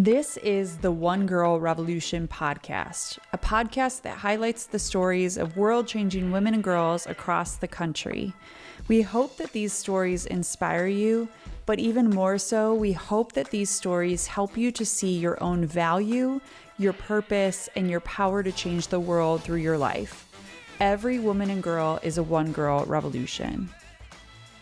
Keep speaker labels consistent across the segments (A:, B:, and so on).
A: This is the One Girl Revolution podcast, a podcast that highlights the stories of world-changing women and girls across the country. We hope that these stories inspire you, but even more so, we hope that these stories help you to see your own value, your purpose, and your power to change the world through your life. Every woman and girl is a One Girl Revolution.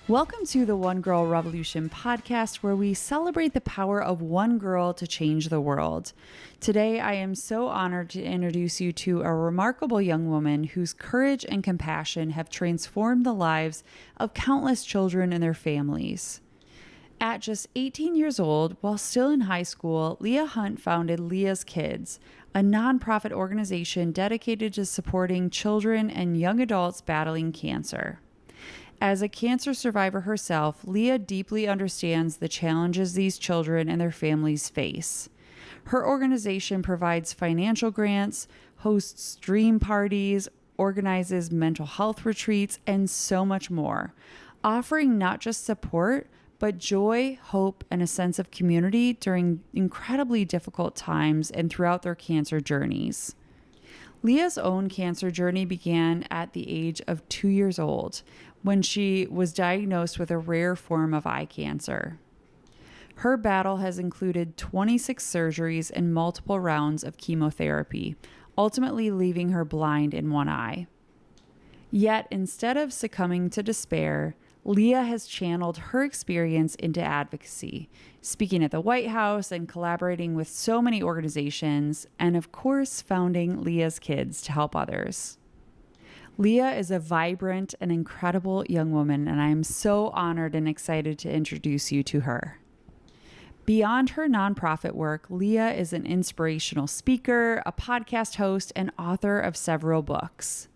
A: Welcome to the One Girl Revolution podcast, where we celebrate the power of one girl to change the world. Today, I am so honored to introduce you to a remarkable young woman whose courage and compassion have transformed the lives of countless children and their families. At just 18 years old, while still in high school, Leia Hunt founded Leia's Kids, a nonprofit organization dedicated to supporting children and young adults battling cancer. As a cancer survivor herself, Leia deeply understands the challenges these children and their families face. Her organization provides financial grants, hosts dream parties, organizes mental health retreats, and so much more, offering not just support, but joy, hope, and a sense of community during incredibly difficult times and throughout their cancer journeys. Leia's own cancer journey began at the age of 2 years old, when she was diagnosed with a rare form of eye cancer. Her battle has included 26 surgeries and multiple rounds of chemotherapy, ultimately leaving her blind in one eye. Yet, instead of succumbing to despair, Leia has channeled her experience into advocacy, speaking at the White House and collaborating with so many organizations, and of course, founding Leia's Kids to help others. Leia is a vibrant and incredible young woman, and I am so honored and excited to introduce you to her. Beyond her nonprofit work, Leia is an inspirational speaker, a podcast host, and author of several books.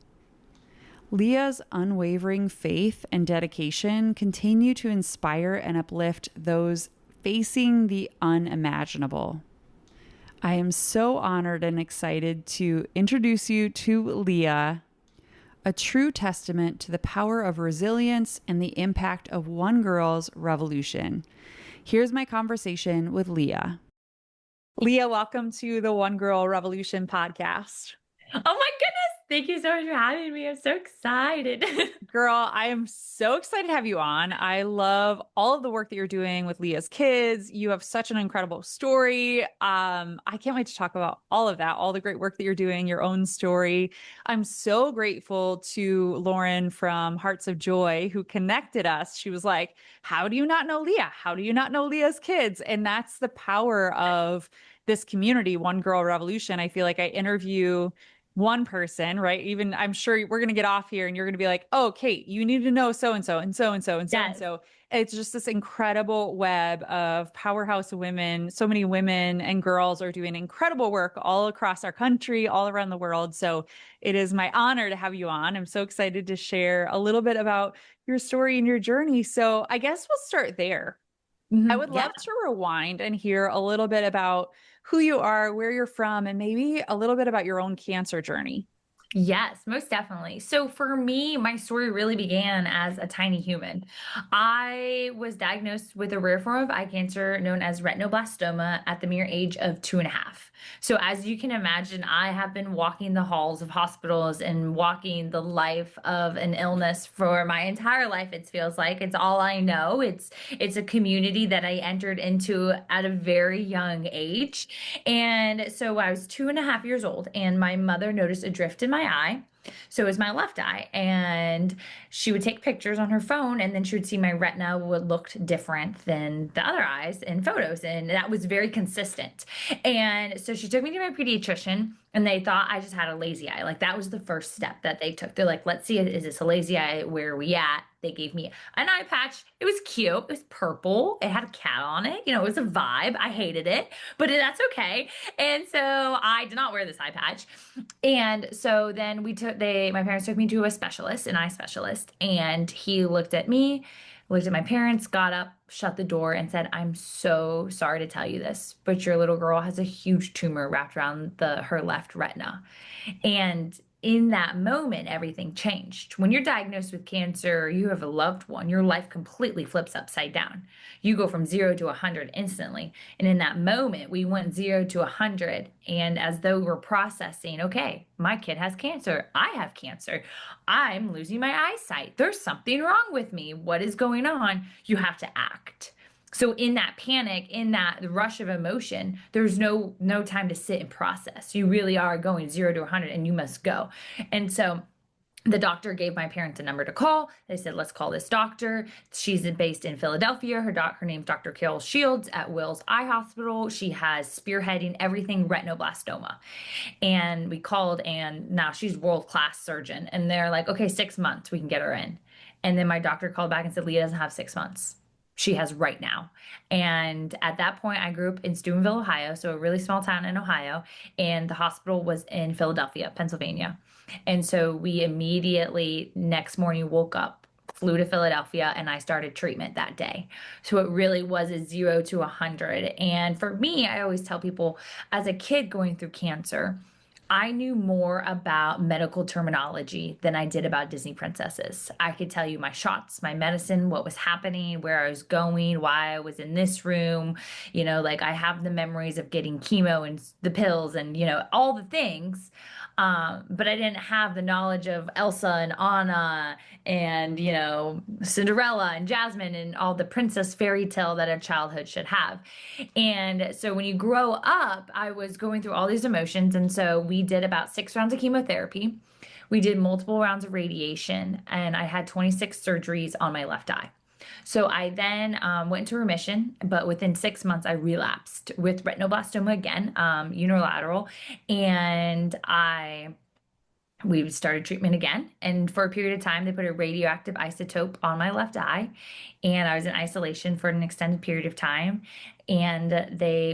A: Leia's unwavering faith and dedication continue to inspire and uplift those facing the unimaginable. I am so honored and excited to introduce you to Leia, a true testament to the power of resilience and the impact of one girl's revolution. Here's my conversation with Leia. Leia, welcome to the One Girl Revolution podcast.
B: Oh my goodness. Thank you so much for having me. I'm so excited.
A: Girl, I am so excited to have you on. I love all of the work that you're doing with Leia's Kids. You have such an incredible story. I can't wait to talk about all of that, all the great work that you're doing, your own story. I'm so grateful to Lauren from Hearts of Joy, who connected us. She was like, how do you not know Leia? How do you not know Leia's Kids? And that's the power of this community, One Girl Revolution. I feel like I interview one person, right? Even I'm sure we're going to get off here and you're going to be like, oh, Kate, you need to know so-and-so and so-and-so and so-and-so. It's just this incredible web of powerhouse women. So many women and girls are doing incredible work all across our country, all around the world. So it is my honor to have you on. I'm so excited to share a little bit about your story and your journey. So I guess we'll start there. I would love to rewind and hear a little bit about who you are, where you're from, and maybe a little bit about your own cancer journey.
B: Yes, most definitely. So for me, my story really began as a tiny human. I was diagnosed with a rare form of eye cancer known as retinoblastoma at the mere age of 2.5. So as you can imagine, I have been walking the halls of hospitals and walking the life of an illness for my entire life. It feels like it's all I know. It's a community that I entered into at a very young age. And so I was 2.5 years old, and my mother noticed a drift in my eye. So it was my left eye, and she would take pictures on her phone, and then she would see my retina would look different than the other eyes in photos, and that was very consistent. And so she took me to my pediatrician, and they thought I just had a lazy eye. Like, that was the first step that they took. They're like, let's see, is this a lazy eye? Where are we at? They gave me an eye patch. It was cute. It was purple. It had a cat on it. You know, it was a vibe. I hated it, but that's okay. And so I did not wear this eye patch. And so then my parents took me to a specialist, an eye specialist, and he looked at me, looked at my parents, got up, shut the door, and said, I'm so sorry to tell you this, but your little girl has a huge tumor wrapped around her left retina. And in that moment, everything changed. When you're diagnosed with cancer, you have a loved one, your life completely flips upside down. You go from 0 to 100 instantly. And in that moment, we went 0 to 100. And as though we're processing, okay, my kid has cancer. I have cancer. I'm losing my eyesight. There's something wrong with me. What is going on? You have to act. So in that panic, in that rush of emotion, there's no time to sit and process. You really are going 0 to 100 and you must go. And so the doctor gave my parents a number to call. They said, let's call this doctor. She's based in Philadelphia. Her name's Dr. Carol Shields at Wills Eye Hospital. She has spearheading everything retinoblastoma. And we called, and now she's world-class surgeon. And they're like, okay, 6 months, we can get her in. And then my doctor called back and said, Leah doesn't have 6 months. She has right now. And at that point, I grew up in Steubenville, Ohio, so a really small town in Ohio, and the hospital was in Philadelphia, Pennsylvania. And so we immediately, next morning, woke up, flew to Philadelphia, and I started treatment that day. So it really was a 0 to 100. And for me, I always tell people, as a kid going through cancer, I knew more about medical terminology than I did about Disney princesses. I could tell you my shots, my medicine, what was happening, where I was going, why I was in this room. Like I have the memories of getting chemo and the pills and, all the things. But I didn't have the knowledge of Elsa and Anna and, Cinderella and Jasmine and all the princess fairy tale that a childhood should have. And so when you grow up, I was going through all these emotions. And so we did about 6 rounds of chemotherapy. We did multiple rounds of radiation, and I had 26 surgeries on my left eye. So I then went into remission, but within 6 months, I relapsed with retinoblastoma again, unilateral, and we started treatment again. And for a period of time, they put a radioactive isotope on my left eye, and I was in isolation for an extended period of time. And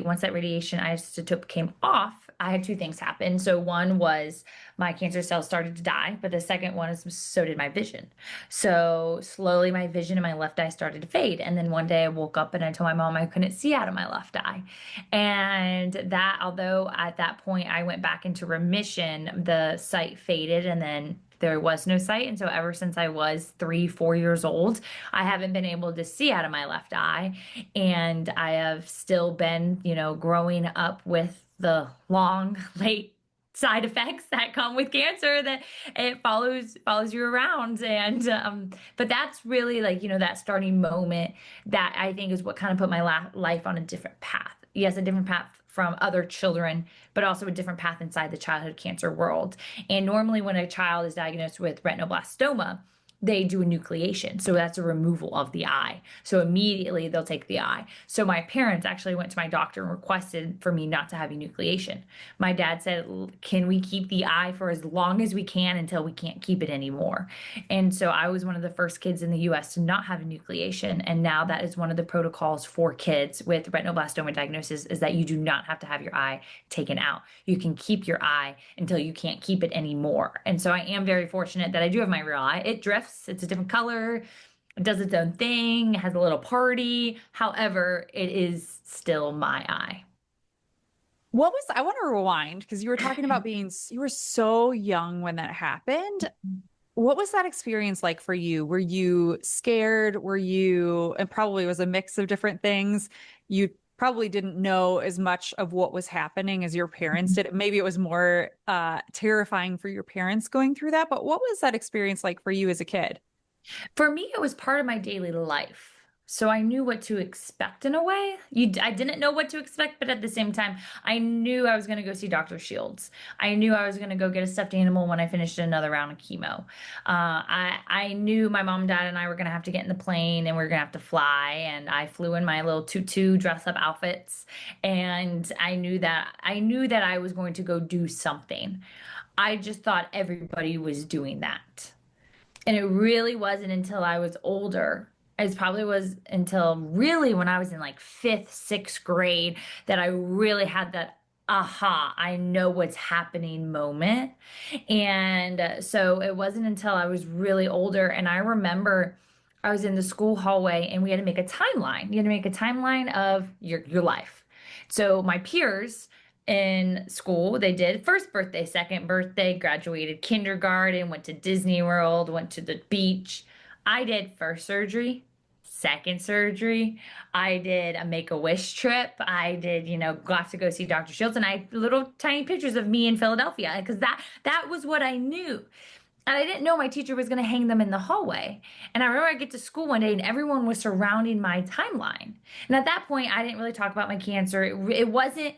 B: once that radiation isotope came off, I had two things happen. So one was my cancer cells started to die, but the second one is so did my vision. So slowly my vision in my left eye started to fade. And then one day I woke up and I told my mom I couldn't see out of my left eye. And that, although at that point I went back into remission, the sight faded and then there was no sight. And so ever since I was 3, 4 years old, I haven't been able to see out of my left eye. And I have still been, growing up with the long, late side effects that come with cancer, that it follows you around. And but that's really like, that starting moment that I think is what kind of put my life on a different path. Yes, a different path from other children, but also a different path inside the childhood cancer world. And normally when a child is diagnosed with retinoblastoma, they do a nucleation. So that's a removal of the eye. So immediately they'll take the eye. So my parents actually went to my doctor and requested for me not to have enucleation. My dad said, can we keep the eye for as long as we can until we can't keep it anymore? And so I was one of the first kids in the US to not have enucleation. And now that is one of the protocols for kids with retinoblastoma diagnosis, is that you do not have to have your eye taken out. You can keep your eye until you can't keep it anymore. And so I am very fortunate that I do have my real eye. It drifts. It's a different color. It does its own thing. It has a little party. However, it is still my eye.
A: I want to rewind because you were talking about you were so young when that happened. What was that experience like for you? Were you scared? And probably was a mix of different things. You probably didn't know as much of what was happening as your parents did. Maybe it was more terrifying for your parents going through that. But what was that experience like for you as a kid?
B: For me, it was part of my daily life. So I knew what to expect in a way. I didn't know what to expect, but at the same time, I knew I was going to go see Dr. Shields. I knew I was going to go get a stuffed animal when I finished another round of chemo. I knew my mom, dad, and I were going to have to get in the plane and we were going to have to fly. And I flew in my little tutu dress-up outfits. And I knew that I was going to go do something. I just thought everybody was doing that. And it really wasn't until I was older. It probably was until really when I was in like fifth, sixth grade that I really had that aha, I know what's happening moment. And so it wasn't until I was really older. And I remember I was in the school hallway and we had to make a timeline. You had to make a timeline of your life. So my peers in school. They did first birthday, second birthday, graduated kindergarten, went to Disney World, went to the beach. I did first surgery, second surgery. I did a Make-A-Wish trip. I did, got to go see Dr. Shields, and I had little tiny pictures of me in Philadelphia because that was what I knew. And I didn't know my teacher was going to hang them in the hallway. And I remember I get to school one day and everyone was surrounding my timeline. And at that point, I didn't really talk about my cancer. It wasn't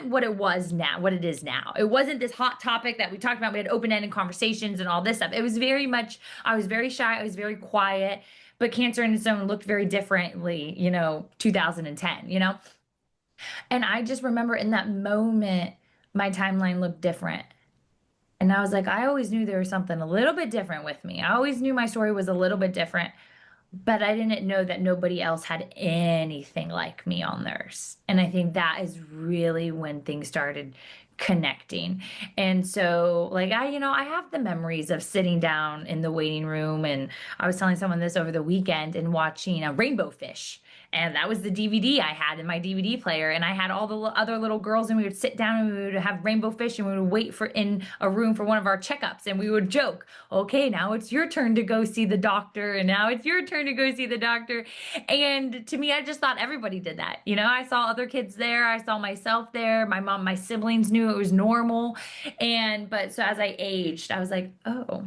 B: what it was now, what it is now. It wasn't this hot topic that we talked about. We had open-ended conversations and all this stuff. It was very much, I was very shy. I was very quiet, but cancer in its own looked very differently, 2010. And I just remember in that moment, my timeline looked different. And I was like, I always knew there was something a little bit different with me. I always knew my story was a little bit different, but I didn't know that nobody else had anything like me on theirs. And I think that is really when things started connecting. And so, like, I have the memories of sitting down in the waiting room, and I was telling someone this over the weekend and watching a Rainbow Fish. And that was the DVD I had in my DVD player. And I had all the other little girls, and we would sit down and we would have Rainbow Fish, and we would wait for in a room for one of our checkups. And we would joke, okay, now it's your turn to go see the doctor. And now it's your turn to go see the doctor. And to me, I just thought everybody did that. I saw other kids there. I saw myself there. My mom, my siblings knew it was normal. But so as I aged, I was like, oh,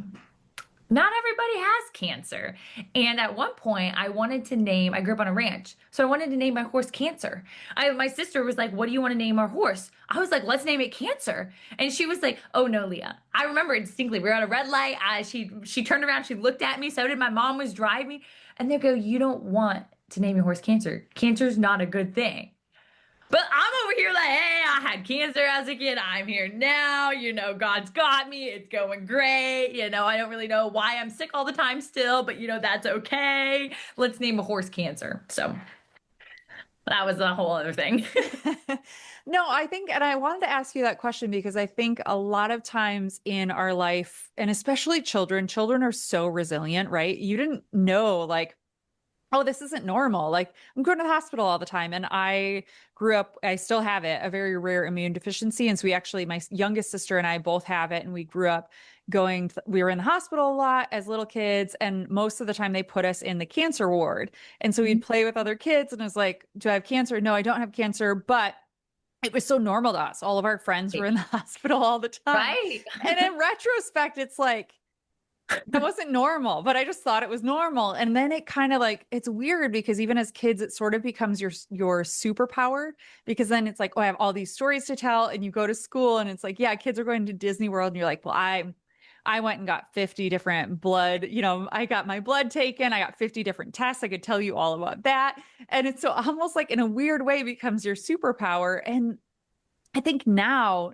B: not everybody has cancer. And at one point, I grew up on a ranch, so I wanted to name my horse Cancer. My sister was like, what do you want to name our horse? I was like, let's name it Cancer. And she was like, oh no, Leah. I remember it distinctly. We were at a red light. She turned around, she looked at me, so did my mom was driving. And they go, you don't want to name your horse Cancer. Cancer's not a good thing. But I'm over here like, hey, I had cancer as a kid. I'm here now. God's got me. It's going great. I don't really know why I'm sick all the time still, but that's okay. Let's name a horse Cancer. So that was a whole other thing.
A: No, I think, and I wanted to ask you that question because I think a lot of times in our life, and especially children are so resilient, right? You didn't know, like, oh, this isn't normal. Like, I'm going to the hospital all the time. And I grew up, I still have it, a very rare immune deficiency. And so my youngest sister and I both have it. And we grew up we were in the hospital a lot as little kids. And most of the time they put us in the cancer ward. And so we'd play with other kids and it was like, do I have cancer? No, I don't have cancer. But it was so normal to us. All of our friends were in the hospital all the time.
B: Right.
A: And in retrospect, it's like, that wasn't normal, but I just thought it was normal. And then it kind of like, it's weird because even as kids, it sort of becomes your superpower, because then it's like, oh, I have all these stories to tell. And you go to school and it's like, yeah, kids are going to Disney World. And you're like, well, I went and got 50 different blood, I got my blood taken. I got 50 different tests. I could tell you all about that. And it's so almost like in a weird way becomes your superpower. And I think now,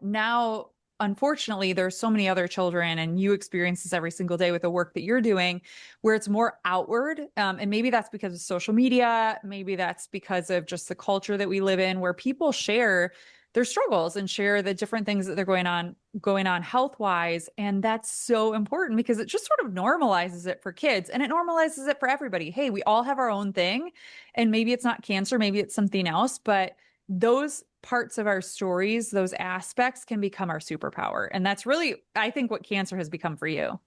A: unfortunately, there's so many other children, and you experience this every single day with the work that you're doing, where it's more outward. And maybe that's because of social media. Maybe that's because of just the culture that we live in, where people share their struggles and share the different things that they're going on health wise. And that's so important because it just sort of normalizes it for kids, and it normalizes it for everybody. Hey, we all have our own thing, and maybe it's not cancer, maybe it's something else, but those parts of our stories, those aspects can become our superpower. And that's really, I think, what cancer has become for you.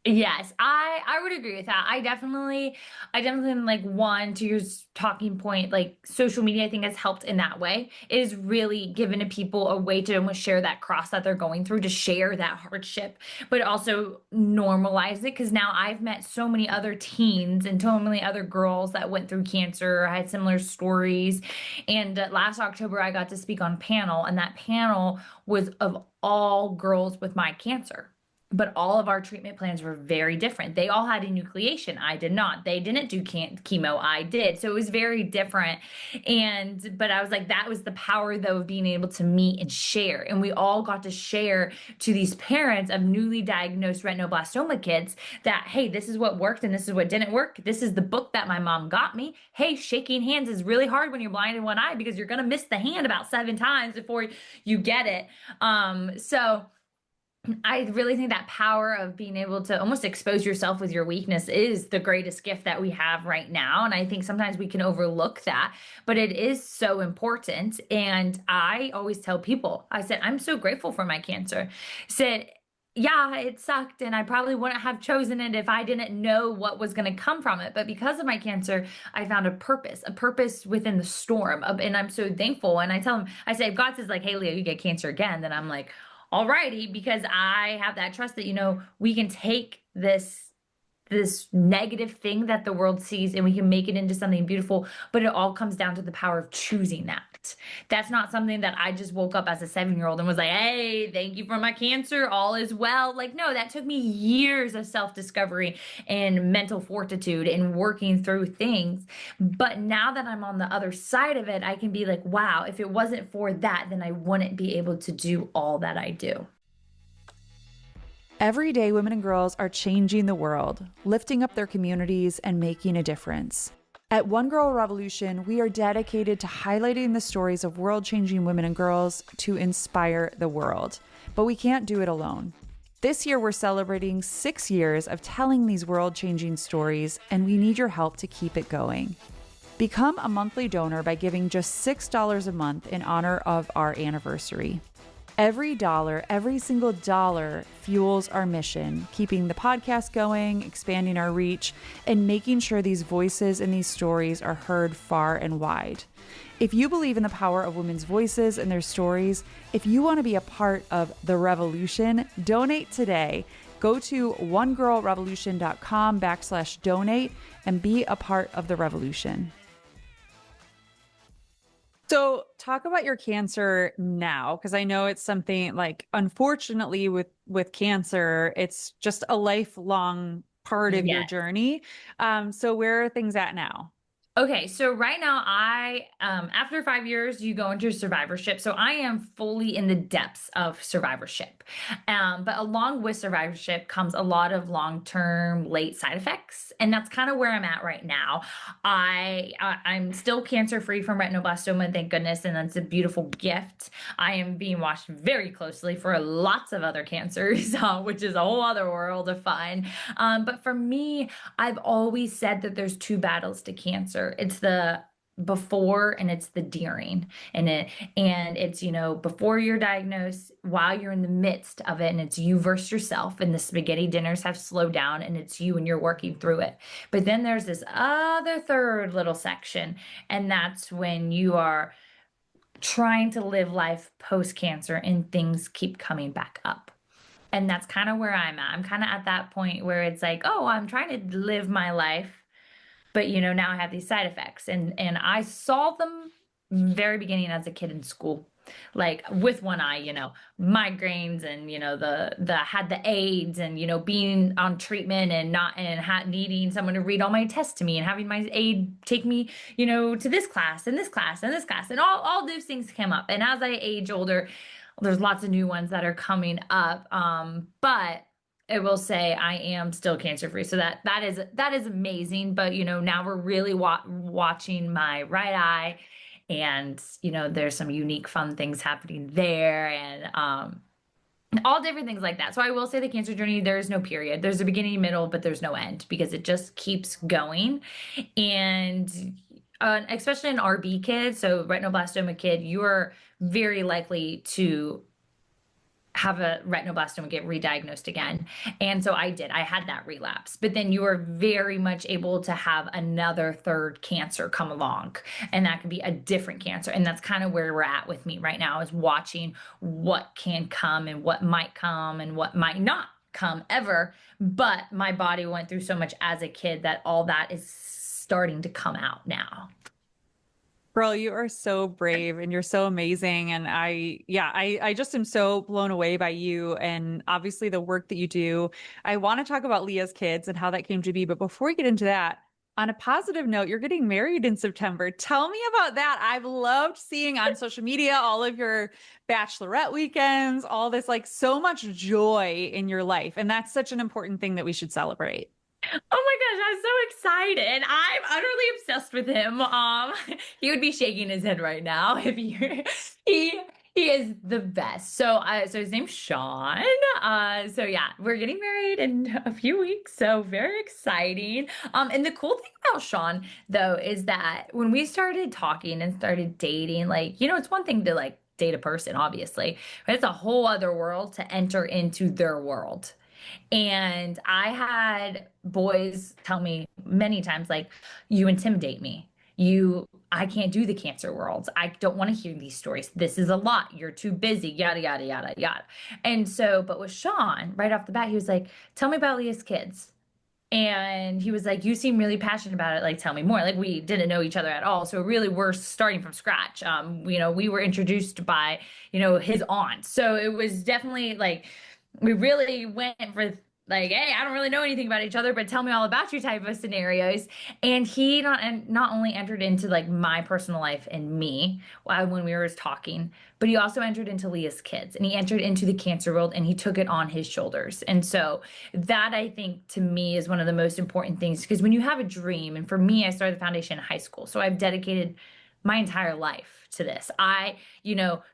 B: Yes, I would agree with that. I definitely like one to your talking point, like social media, I think has helped in that way. It has really given to people a way to almost share that cross that they're going through, to share that hardship, but also normalize it. Because now I've met so many other teens and so many other girls that went through cancer, had similar stories. And last October, I got to speak on a panel, and that panel was of all girls with my cancer. But all of our treatment plans were very different. They all had enucleation. I did not. They didn't do chemo. I did. So it was very different. But I was like, that was the power, though, of being able to meet and share. And we all got to share to these parents of newly diagnosed retinoblastoma kids that, hey, this is what worked and this is what didn't work. This is the book that my mom got me. Hey, shaking hands is really hard when you're blind in one eye because you're going to miss the hand about 7 times before you get it. So I really think that power of being able to almost expose yourself with your weakness is the greatest gift that we have right now. And I think sometimes we can overlook that, but it is so important. And I always tell people, I said, I'm so grateful for my cancer. I said, yeah, it sucked, and I probably wouldn't have chosen it if I didn't know what was going to come from it. But because of my cancer, I found a purpose within the storm. And I'm so thankful. And I tell them, I say, if God says, like, hey, Leah, you get cancer again, then I'm like, alrighty, because I have that trust that, we can take this negative thing that the world sees and we can make it into something beautiful, but it all comes down to the power of choosing that. That's not something that I just woke up as a 7-year-old and was like, hey, thank you for my cancer, all is well. Like, no, that took me years of self-discovery and mental fortitude and working through things. But now that I'm on the other side of it, I can be like, wow, if it wasn't for that, then I wouldn't be able to do all that I do.
A: Every day, women and girls are changing the world, lifting up their communities, and making a difference. At One Girl Revolution, we are dedicated to highlighting the stories of world-changing women and girls to inspire the world. But we can't do it alone. This year, we're celebrating 6 years of telling these world-changing stories, and we need your help to keep it going. Become a monthly donor by giving just $6 a month in honor of our anniversary. Every dollar, every single dollar fuels our mission, keeping the podcast going, expanding our reach, and making sure these voices and these stories are heard far and wide. If you believe in the power of women's voices and their stories, if you want to be a part of the revolution, donate today. Go to onegirlrevolution.com/donate and be a part of the revolution. So talk about your cancer now, because I know it's something like, unfortunately, with cancer, it's just a lifelong part of your
B: Yes.
A: journey. So where are things at now?
B: Okay, so right now after 5 years, you go into survivorship. So I am fully in the depths of survivorship. But along with survivorship comes a lot of long-term late side effects. And that's kind of where I'm at right now. I'm still cancer-free from retinoblastoma, thank goodness, and that's a beautiful gift. I am being watched very closely for lots of other cancers, which is a whole other world of fun. But for me, I've always said that there's two battles to cancer. It's the before and it's the during. And it's before you're diagnosed, while you're in the midst of it, and it's you versus yourself, and the spaghetti dinners have slowed down and it's you and you're working through it. But then there's this other third little section, and that's when you are trying to live life post cancer and things keep coming back up. And that's kind of where I'm at. I'm kind of at that point where it's like, oh, I'm trying to live my life, but now I have these side effects, and I saw them very beginning as a kid in school, like with one eye, migraines, and the had the AIDS, and being on treatment and not and needing someone to read all my tests to me, and having my aide take me to this class and this class and this class, and all those things came up. And as I age older, there's lots of new ones that are coming up, but I will say I am still cancer free. So that is amazing. But now we're really watching my right eye, and there's some unique fun things happening there, and all different things like that. So I will say the cancer journey, there is no period. There's a beginning, middle, but there's no end, because it just keeps going. And especially an RB kid, so retinoblastoma kid, you are very likely to have a retinoblastoma, get re-diagnosed again. And so I did. I had that relapse. But then you are very much able to have another third cancer come along. And that could be a different cancer. And that's kind of where we're at with me right now, is watching what can come and what might come and what might not come ever. But my body went through so much as a kid that all that is starting to come out now.
A: Girl, you are so brave and you're so amazing. And I just am so blown away by you and obviously the work that you do. I want to talk about Leah's kids and how that came to be. But before we get into that, on a positive note, you're getting married in September. Tell me about that. I've loved seeing on social media all of your bachelorette weekends, all this, like, so much joy in your life. And that's such an important thing that we should celebrate.
B: Oh my gosh, I'm so excited. I'm utterly obsessed with him. He would be shaking his head right now if he He is the best. So his name's Sean. So yeah, we're getting married in a few weeks, so very exciting. And the cool thing about Sean though is that when we started talking and started dating, like, it's one thing to like date a person, obviously, but it's a whole other world to enter into their world. And I had boys tell me many times, like, you intimidate me. I can't do the cancer worlds. I don't want to hear these stories. This is a lot. You're too busy, yada, yada, yada, yada. And so, but with Sean, right off the bat, he was like, tell me about Leah's kids. And he was like, you seem really passionate about it. Like, tell me more. Like, we didn't know each other at all. So really we're starting from scratch. We were introduced by, his aunt. So it was definitely like, we really went for like, hey, I don't really know anything about each other, but tell me all about you type of scenarios. And he not only entered into like my personal life and me when we were talking, but he also entered into Leah's kids and he entered into the cancer world and he took it on his shoulders. And so that I think to me is one of the most important things because when you have a dream, and for me, I started the foundation in high school, so I've dedicated my entire life to this. I,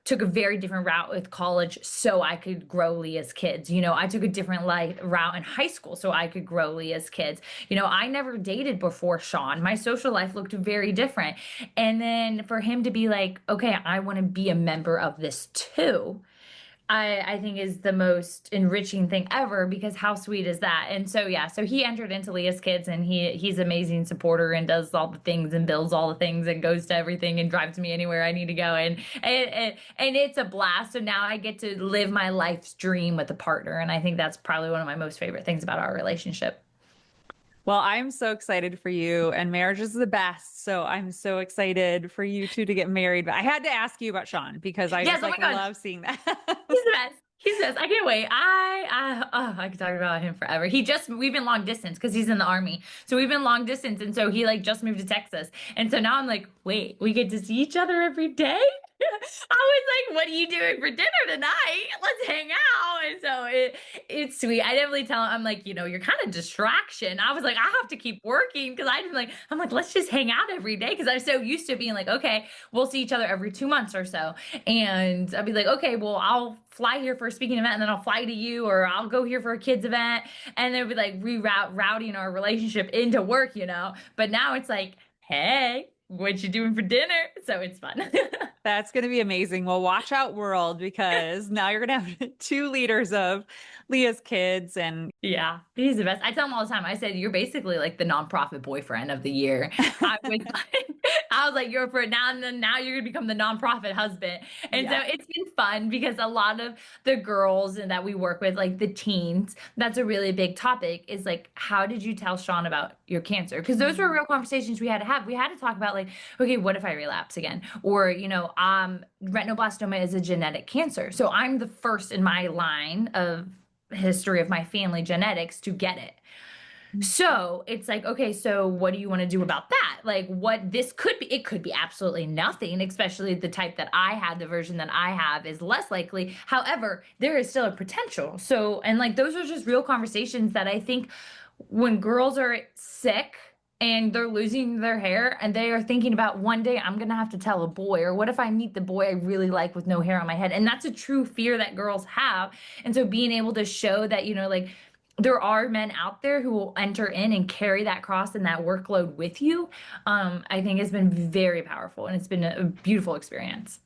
B: took a very different route with college so I could grow Leah's kids. I took a different route in high school so I could grow Leah's kids. I never dated before Sean. My social life looked very different. And then for him to be like, okay, I want to be a member of this too. I think is the most enriching thing ever because how sweet is that? And so yeah, so he entered into Leah's kids and he's amazing supporter and does all the things and builds all the things and goes to everything and drives me anywhere I need to go and it's a blast. So now I get to live my life's dream with a partner and I think that's probably one of my most favorite things about our relationship.
A: Well, I'm so excited for you, and marriage is the best. So I'm so excited for you two to get married. But I had to ask you about Sean because I
B: Yes,
A: just
B: oh my
A: like
B: gosh.
A: love seeing that.
B: He's the best. He's the best. I can't wait. I could talk about him forever. We've been long distance because he's in the army. So we've been long distance. And so he like just moved to Texas. And so now I'm like, wait, we get to see each other every day? I was like, what are you doing for dinner tonight? Let's hang out. And so it's sweet. I definitely tell him, I'm like, you're kind of distraction. I was like, I have to keep working because I'm like, let's just hang out every day. Because I'm so used to being like, okay, we'll see each other every 2 months or so. And I'll be like, okay, well, I'll fly here for a speaking event and then I'll fly to you, or I'll go here for a kids event. And then we like routing our relationship into work. But now it's like, hey, what you doing for dinner? So it's fun.
A: That's going to be amazing. Well, watch out, world, because now you're going to have two leaders of Leah's kids. And
B: Yeah, he's the best. I tell him all the time. I said, "You're basically like the nonprofit boyfriend of the year." I was like, "You're for now, and then now you're gonna become the nonprofit husband." And so
A: yeah.
B: it's been fun because a lot of the girls and that we work with, like the teens, that's a really big topic. Is like, how did you tell Sean about your cancer? Because those were real conversations we had to have. We had to talk about like, okay, what if I relapse again? Or retinoblastoma is a genetic cancer, so I'm the first in my line of history of my family genetics to get it. So it's like, okay, so what do you want to do about that? Like, what this could be, it could be absolutely nothing, especially the type that I had, the version that I have is less likely. However, there is still a potential. So, and like, those are just real conversations that I think when girls are sick and they're losing their hair and they are thinking about one day I'm gonna have to tell a boy, or what if I meet the boy I really like with no hair on my head? And that's a true fear that girls have. And so being able to show that, like there are men out there who will enter in and carry that cross and that workload with you, I think has been very powerful and it's been a beautiful experience.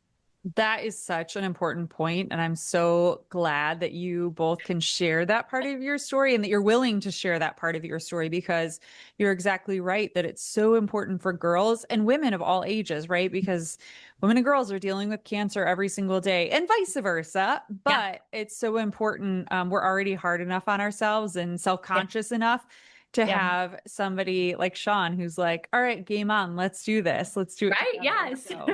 A: That is such an important point, and I'm so glad that you both can share that part of your story and that you're willing to share that part of your story because you're exactly right that it's so important for girls and women of all ages, right? Because women and girls are dealing with cancer every single day and vice versa,
B: Yeah.
A: but it's so important. We're already hard enough on ourselves and
B: Yeah.
A: self-conscious enough to
B: Yeah.
A: have somebody like Sean who's like, all right, game on, let's do this. Let's do it
B: Right?
A: together.
B: Yes.
A: So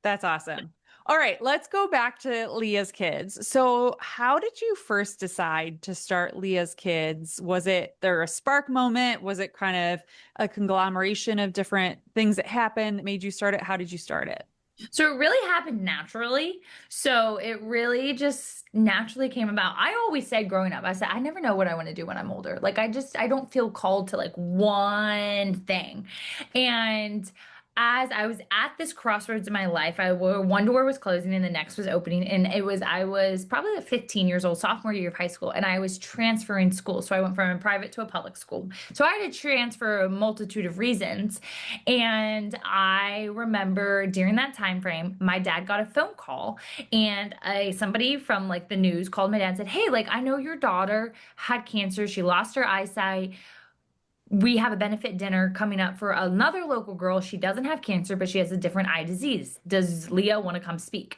A: that's awesome. All right, let's go back to Leah's kids. So, how did you first decide to start Leah's kids? Was it there a spark moment? Was it kind of a conglomeration of different things that happened that made you start it? How did you start it?
B: So it really happened naturally. So it really just naturally came about. I always said growing up, I said, I never know what I want to do when I'm older. Like I don't feel called to like one thing. And as I was at this crossroads in my life, one door was closing and the next was opening. And I was probably like 15 years old, sophomore year of high school, and I was transferring school. So I went from a private to a public school. So I had to transfer a multitude of reasons. And I remember during that time frame, my dad got a phone call, and somebody from like the news called my dad and said, "Hey, like I know your daughter had cancer. She lost her eyesight. We have a benefit dinner coming up for another local girl. She doesn't have cancer, but she has a different eye disease. Does Leah want to come speak?"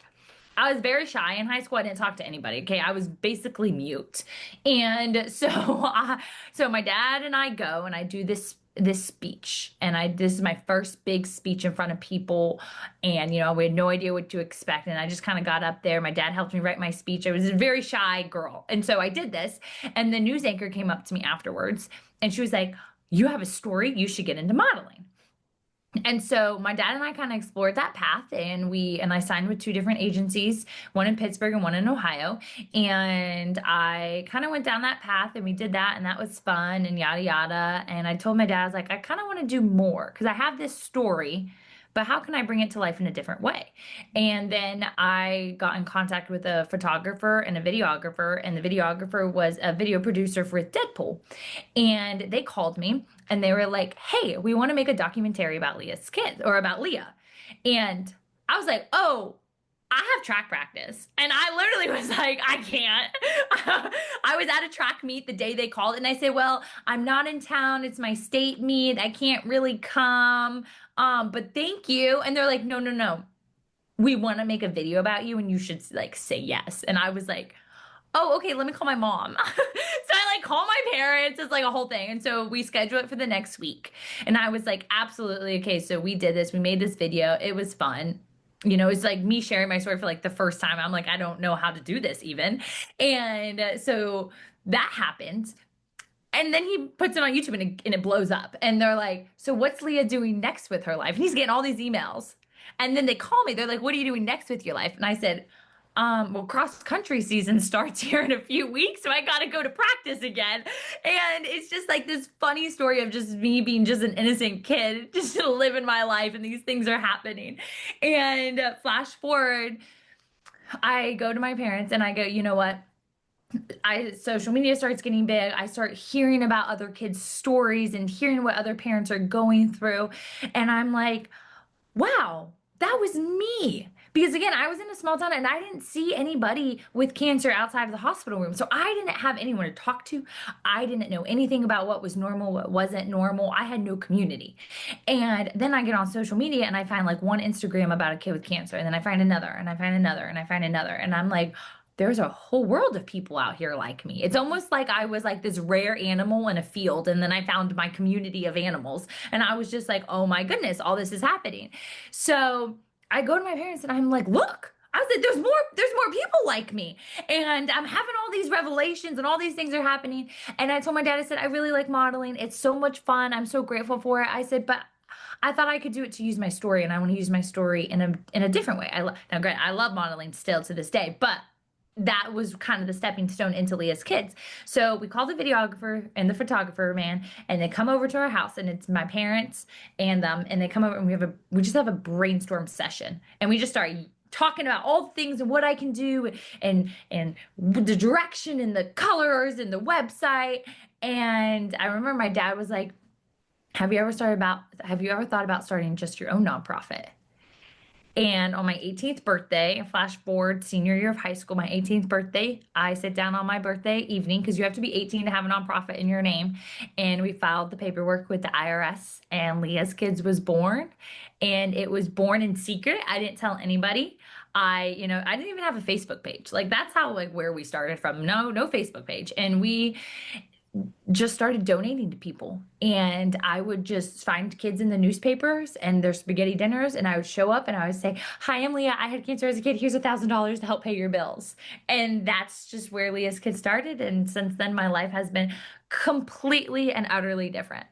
B: I was very shy in high school. I didn't talk to anybody. Okay, I was basically mute, and so so my dad and I go and I do this speech, and this is my first big speech in front of people, and we had no idea what to expect, and I just kind of got up there. My dad helped me write my speech. I was a very shy girl, and so I did this, and the news anchor came up to me afterwards, and she was like, "You have a story. You should get into modeling." And so my dad and I kind of explored that path, and I signed with two different agencies, one in Pittsburgh and one in Ohio. And I kind of went down that path, and we did that, and that was fun and yada yada. And I told my dad, I was like, I kind of want to do more because I have this story, but how can I bring it to life in a different way? And then I got in contact with a photographer and a videographer, and the videographer was a video producer for Deadpool. And they called me and they were like, "Hey, we want to make a documentary about Leah's kids or about Leah." And I was like, "Oh, I have track practice." And I literally was like, "I can't." I was at a track meet the day they called, and I said, "Well, I'm not in town. It's my state meet. I can't really come. But thank you." And they're like, "No, no, no. We want to make a video about you, and you should like say yes." And I was like, "Oh, okay, let me call my mom." So I like call my parents. It's like a whole thing. And so we schedule it for the next week. And I was like, absolutely. Okay, so we did this. We made this video. It was fun. It's like me sharing my story for like the first time. I'm like, I don't know how to do this even. And so that happened. And then he puts it on YouTube, and it blows up. And they're like, "So what's Leah doing next with her life?" And he's getting all these emails. And then they call me. They're like, "What are you doing next with your life?" And I said, "Well, cross country season starts here in a few weeks, so I got to go to practice again." And it's just like this funny story of just me being just an innocent kid, just living my life, and these things are happening. And flash forward, I go to my parents and I go, "You know what? Social media starts getting big. I start hearing about other kids' stories and hearing what other parents are going through. And I'm like, wow, that was me." Because again, I was in a small town and I didn't see anybody with cancer outside of the hospital room. So I didn't have anyone to talk to. I didn't know anything about what was normal, what wasn't normal. I had no community. And then I get on social media and I find like one Instagram about a kid with cancer. And then I find another, and I find another, and I find another. And I'm like, there's a whole world of people out here like me. It's almost like I was like this rare animal in a field, and then I found my community of animals, and I was just like, oh my goodness, all this is happening. So I go to my parents and I'm like, look, I said, there's more people like me, and I'm having all these revelations and all these things are happening. And I told my dad, I said, I really like modeling. It's so much fun. I'm so grateful for it. I said, but I thought I could do it to use my story, and I want to use my story in a different way. Now, granted, I love modeling still to this day, but that was kind of the stepping stone into Leah's kids. So we call the videographer and the photographer man, and they come over to our house, and it's my parents and they come over, and we just have a brainstorm session, and we just start talking about all the things and what I can do, and the direction and the colors and the website. And I remember my dad was like, have you ever thought about starting just your own nonprofit? And on my 18th birthday, flash forward senior year of high school, my 18th birthday, I sit down on my birthday evening, because you have to be 18 to have a nonprofit in your name. And we filed the paperwork with the IRS, and Leah's kids was born, and it was born in secret. I didn't tell anybody. I didn't even have a Facebook page. Like that's how where we started from. No Facebook page. And we just started donating to people, and I would just find kids in the newspapers and their spaghetti dinners, and I would show up and I would say, "Hi, I'm Leah. I had cancer as a kid. Here's $1,000 to help pay your bills." And that's just where Leah's Kids started, and since then my life has been completely and utterly different.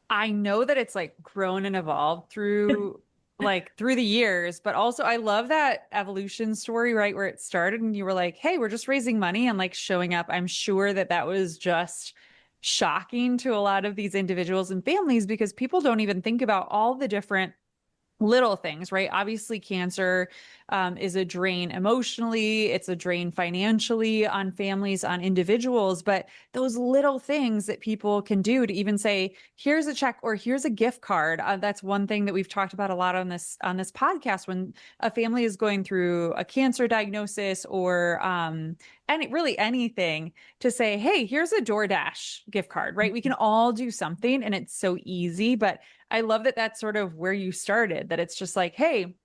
A: I know that it's like grown and evolved through the years, but also I love that evolution story, right? Where it started and you were like, "Hey, we're just raising money and like showing up." I'm sure that was just shocking to a lot of these individuals and families, because people don't even think about all the different little things, right? Obviously, cancer is a drain emotionally, it's a drain financially on families, on individuals, but those little things that people can do to even say, here's a check or here's a gift card. That's one thing that we've talked about a lot on this podcast when a family is going through a cancer diagnosis or really anything to say, hey, here's a DoorDash gift card, right? We can all do something and it's so easy, but I love that that's sort of where you started, that it's just like, hey,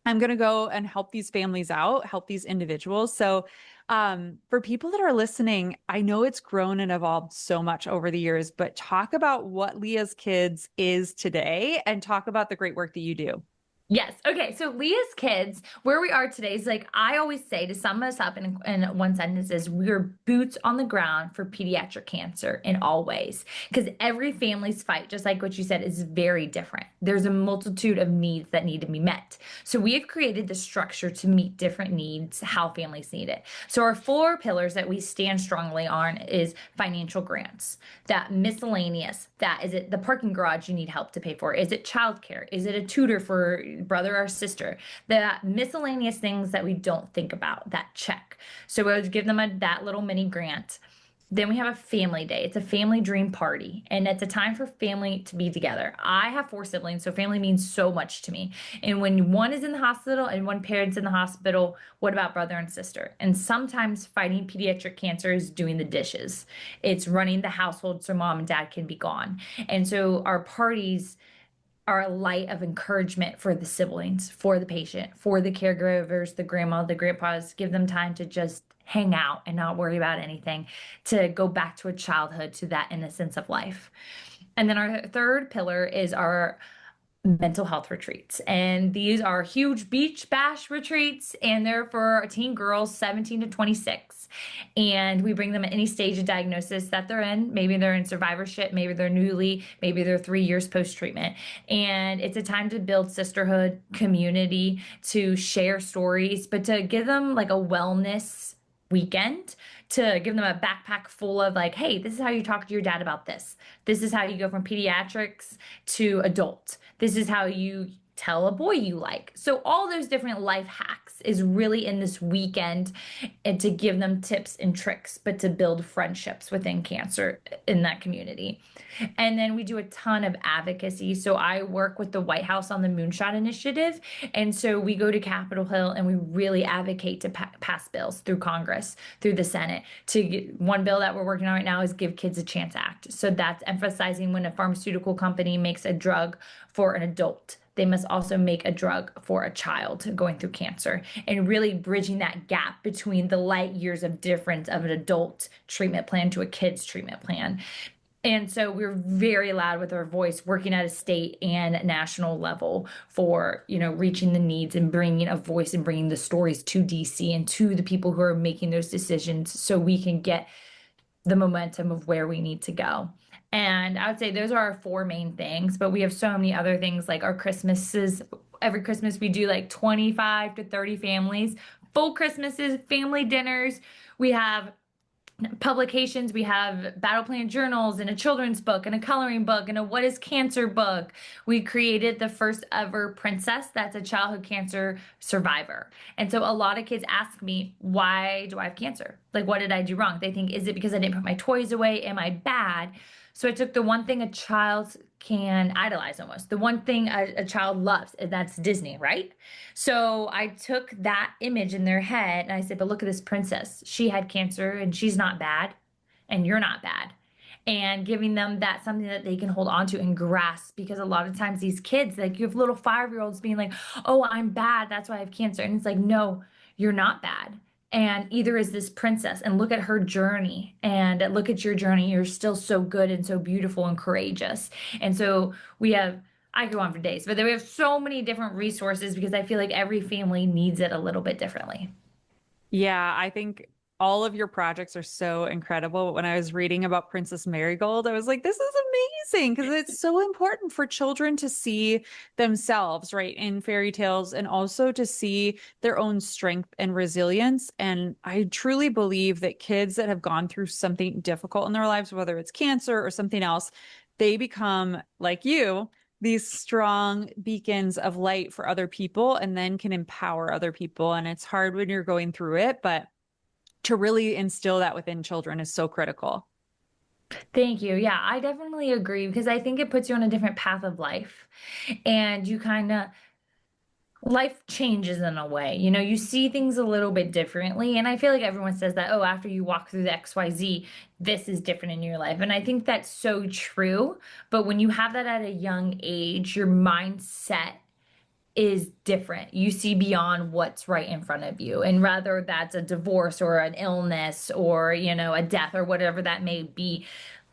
A: I'm going to go and help these families out, help these individuals. So, for people that are listening, I know it's grown and evolved so much over the years, but talk about what Leia's Kids is today and talk about the great work that you do.
B: Yes. Okay. So Leah's Kids, where we are today is like I always say to sum us up in one sentence is we're boots on the ground for pediatric cancer in all ways. Because every family's fight, just like what you said, is very different. There's a multitude of needs that need to be met. So we have created the structure to meet different needs, how families need it. So our four pillars that we stand strongly on is financial grants, that miscellaneous, that is it the parking garage you need help to pay for? Is it childcare? Is it a tutor for brother or sister? The miscellaneous things that we don't think about, that check. So we would give them that little mini grant. Then we have a family day. It's a family dream party, and it's a time for family to be together. I have four siblings, so family means so much to me. And when one is in the hospital and one parent's in the hospital, what about brother and sister? And sometimes fighting pediatric cancer is doing the dishes. It's running the household so mom and dad can be gone. And so our parties are a light of encouragement for the siblings, for the patient, for the caregivers, the grandma, the grandpas, give them time to just hang out and not worry about anything, to go back to a childhood, to that innocence of life. And then our third pillar is our mental health retreats. And these are huge beach bash retreats, and they're for teen girls 17 to 26. And we bring them at any stage of diagnosis that they're in. Maybe they're in survivorship, maybe they're newly, maybe they're 3 years post treatment. And it's a time to build sisterhood, community, to share stories, but to give them like a wellness weekend, to give them a backpack full of like, hey, this is how you talk to your dad about this. This is how you go from pediatrics to adult. This is how you tell a boy you like. So all those different life hacks is really in this weekend, and to give them tips and tricks, but to build friendships within cancer in that community. And then we do a ton of advocacy. So I work with the White House on the Moonshot Initiative. And so we go to Capitol Hill and we really advocate to pass bills through Congress, through the Senate. One bill that we're working on right now is Give Kids a Chance Act. So that's emphasizing when a pharmaceutical company makes a drug for an adult, they must also make a drug for a child going through cancer, and really bridging that gap between the light years of difference of an adult treatment plan to a kid's treatment plan. And so we're very loud with our voice, working at a state and national level for, reaching the needs and bringing a voice and bringing the stories to DC and to the people who are making those decisions so we can get the momentum of where we need to go. And I would say those are our four main things, but we have so many other things like our Christmases. Every Christmas we do like 25 to 30 families, full Christmases, family dinners. We have publications, we have battle plan journals and a children's book and a coloring book and a what is cancer book. We created the first ever princess that's a childhood cancer survivor. And so a lot of kids ask me, why do I have cancer? Like, what did I do wrong? They think, is it because I didn't put my toys away? Am I bad? So I took the one thing a child can idolize, almost the one thing a child loves, and that's Disney, right? So I took that image in their head and I said, but look at this princess. She had cancer and she's not bad, and you're not bad. And giving them that something that they can hold on to and grasp, because a lot of times these kids, like you have little 5-year-olds being like, oh, I'm bad, that's why I have cancer. And it's like, no, you're not bad. And either is this princess, and look at her journey, and look at your journey. You're still so good and so beautiful and courageous. And so I go on for days, but then we have so many different resources because I feel like every family needs it a little bit differently.
A: Yeah, I think all of your projects are so incredible. But when I was reading about Princess Marigold, I was like, this is amazing because it's so important for children to see themselves, right, in fairy tales and also to see their own strength and resilience. And I truly believe that kids that have gone through something difficult in their lives, whether it's cancer or something else, they become like you, these strong beacons of light for other people and then can empower other people. And it's hard when you're going through it, but to really instill that within children is so critical.
B: Thank you. Yeah, I definitely agree because I think it puts you on a different path of life. And you kind of life changes in a way. You know, you see things a little bit differently. And I feel like everyone says that, oh, after you walk through the XYZ, this is different in your life. And I think that's so true. But when you have that at a young age, your mindset is different. You see beyond what's right in front of you. And rather that's a divorce or an illness or, a death or whatever that may be,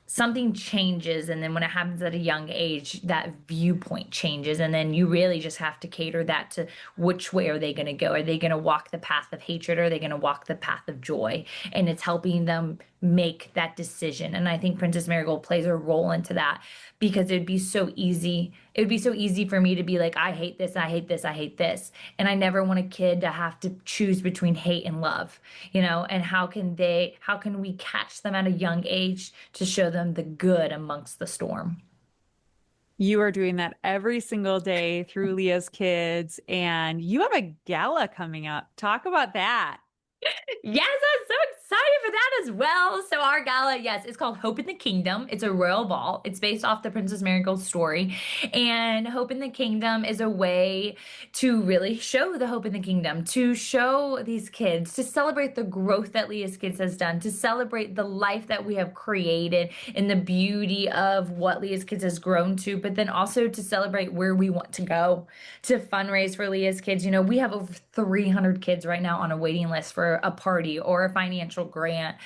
B: something changes. And then when it happens at a young age, that viewpoint changes. And then you really just have to cater that to which way are they going to go? Are they going to walk the path of hatred or are they going to walk the path of joy? And it's helping them make that decision. And I think Princess Marigold plays a role into that because it'd be so easy. It would be so easy for me to be like, I hate this, I hate this, I hate this. And I never want a kid to have to choose between hate and love, and how can we catch them at a young age to show them the good amongst the storm?
A: You are doing that every single day through Leah's Kids, and you have a gala coming up. Talk about that.
B: Yes, I'm so excited for that as well. So our gala, yes, it's called Hope in the Kingdom. It's a royal ball. It's based off the Princess Marigold story. And Hope in the Kingdom is a way to really show the hope in the kingdom, to show these kids, to celebrate the growth that Leah's Kids has done, to celebrate the life that we have created and the beauty of what Leah's Kids has grown to, but then also to celebrate where we want to go, to fundraise for Leah's Kids. We have over 300 kids right now on a waiting list for a party or a financial grant.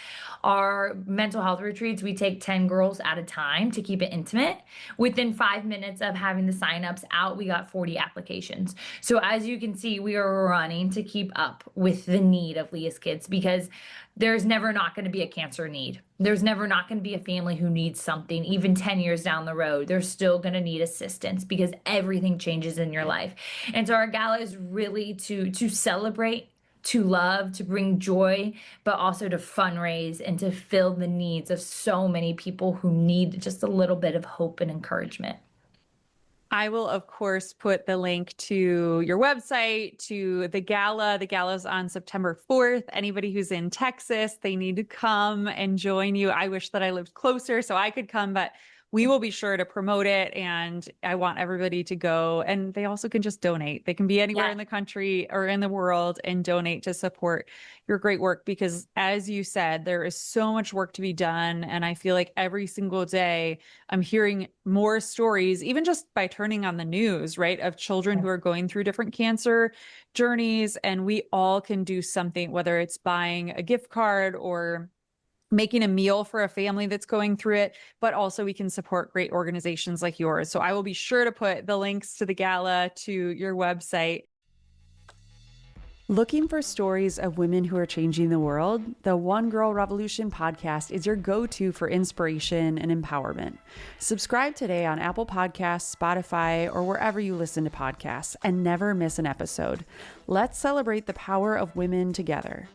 B: Our mental health retreats, we take 10 girls at a time to keep it intimate. Within 5 minutes of having the signups out, we got 40 applications. So as you can see, we are running to keep up with the need of Leah's Kids because there's never not going to be a cancer need. There's never not going to be a family who needs something. Even 10 years down the road, they're still going to need assistance because everything changes in your life. And so our gala is really to celebrate, to love, to bring joy, but also to fundraise and to fill the needs of so many people who need just a little bit of hope and encouragement.
A: I will, of course, put the link to your website, to the gala. The gala's on September 4th. Anybody who's in Texas, they need to come and join you. I wish that I lived closer so I could come, but we will be sure to promote it. And I want everybody to go. And they also can just donate. They can be anywhere in the country or in the world and donate to support your great work. Because as you said, there is so much work to be done. And I feel like every single day I'm hearing more stories, even just by turning on the news, right, of children who are going through different cancer journeys. And we all can do something, whether it's buying a gift card or making a meal for a family that's going through it, but also we can support great organizations like yours. So I will be sure to put the links to the gala to your website. Looking for stories of women who are changing the world? The One Girl Revolution podcast is your go-to for inspiration and empowerment. Subscribe today on Apple Podcasts, Spotify, or wherever you listen to podcasts and never miss an episode. Let's celebrate the power of women together.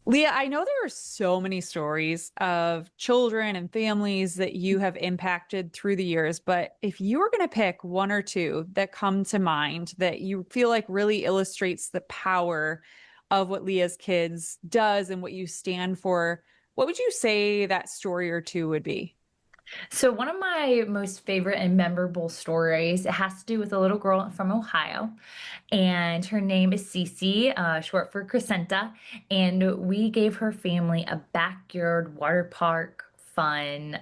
A: Leah, I know there are so many stories of children and families that you have impacted through the years, but if you were going to pick one or two that come to mind that you feel like really illustrates the power of what Leah's Kids does and what you stand for, what would you say that story or two would be?
B: So one of my most favorite and memorable stories, it has to do with a little girl from Ohio, and her name is Cece, short for Crescenta, and we gave her family a backyard water park fun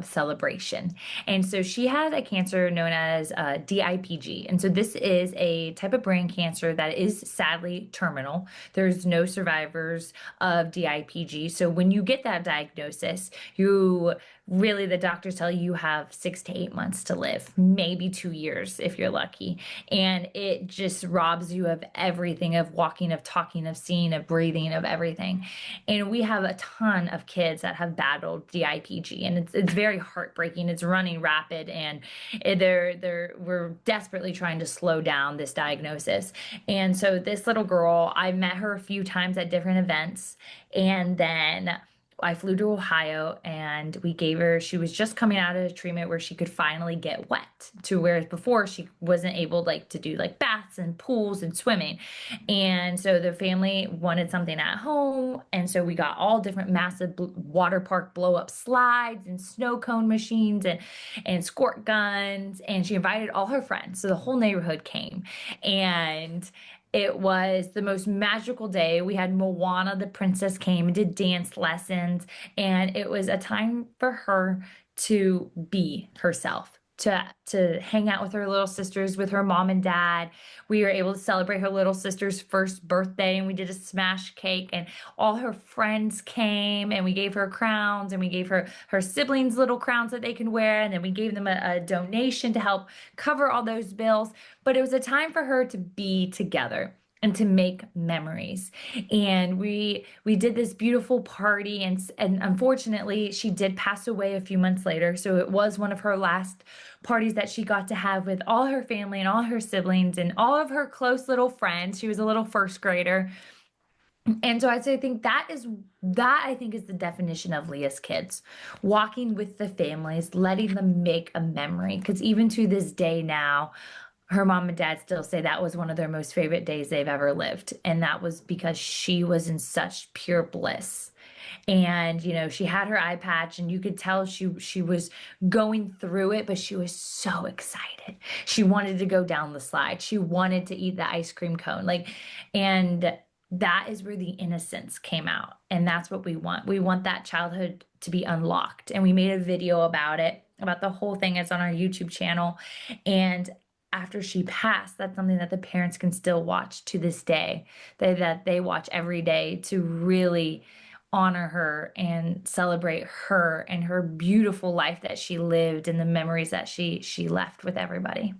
B: celebration. And so she had a cancer known as DIPG. And so this is a type of brain cancer that is sadly terminal. There's no survivors of DIPG. So when you get that diagnosis, the doctors tell you have 6 to 8 months to live, maybe 2 years if you're lucky. And it just robs you of everything, of walking, of talking, of seeing, of breathing, of everything. And we have a ton of kids that have battled DIPG, and it's very heartbreaking. It's running rapid, and we're desperately trying to slow down this diagnosis. And so this little girl, I met her a few times at different events, and then I flew to Ohio and we gave her, she was just coming out of a treatment where she could finally get wet, to whereas before she wasn't able like to do like baths and pools and swimming. And so the family wanted something at home. And so we got all different massive water park blow up slides and snow cone machines and squirt guns. And she invited all her friends. So the whole neighborhood came. And it was the most magical day. We had Moana, the princess, came and did dance lessons, and it was a time for her to be herself, to hang out with her little sisters, with her mom and dad. We were able to celebrate her little sister's first birthday, and we did a smash cake, and all her friends came, and we gave her crowns, and we gave her siblings little crowns that they can wear, and then we gave them a donation to help cover all those bills. But it was a time for her to be together and to make memories. And we did this beautiful party, and unfortunately she did pass away a few months later. So it was one of her last parties that she got to have with all her family and all her siblings and all of her close little friends. She was a little first grader. And so I'd say I think that I think is the definition of Leah's kids. Walking with the families, letting them make a memory. Because even to this day now, her mom and dad still say that was one of their most favorite days they've ever lived. And that was because she was in such pure bliss. And she had her eye patch, and you could tell she was going through it, but she was so excited. She wanted to go down the slide. She wanted to eat the ice cream cone. And that is where the innocence came out. And that's what we want. We want that childhood to be unlocked. And we made a video about it, about the whole thing. It's on our YouTube channel. And after she passed, that's something that the parents can still watch to this day, that they watch every day to really honor her and celebrate her and her beautiful life that she lived and the memories that she left with everybody.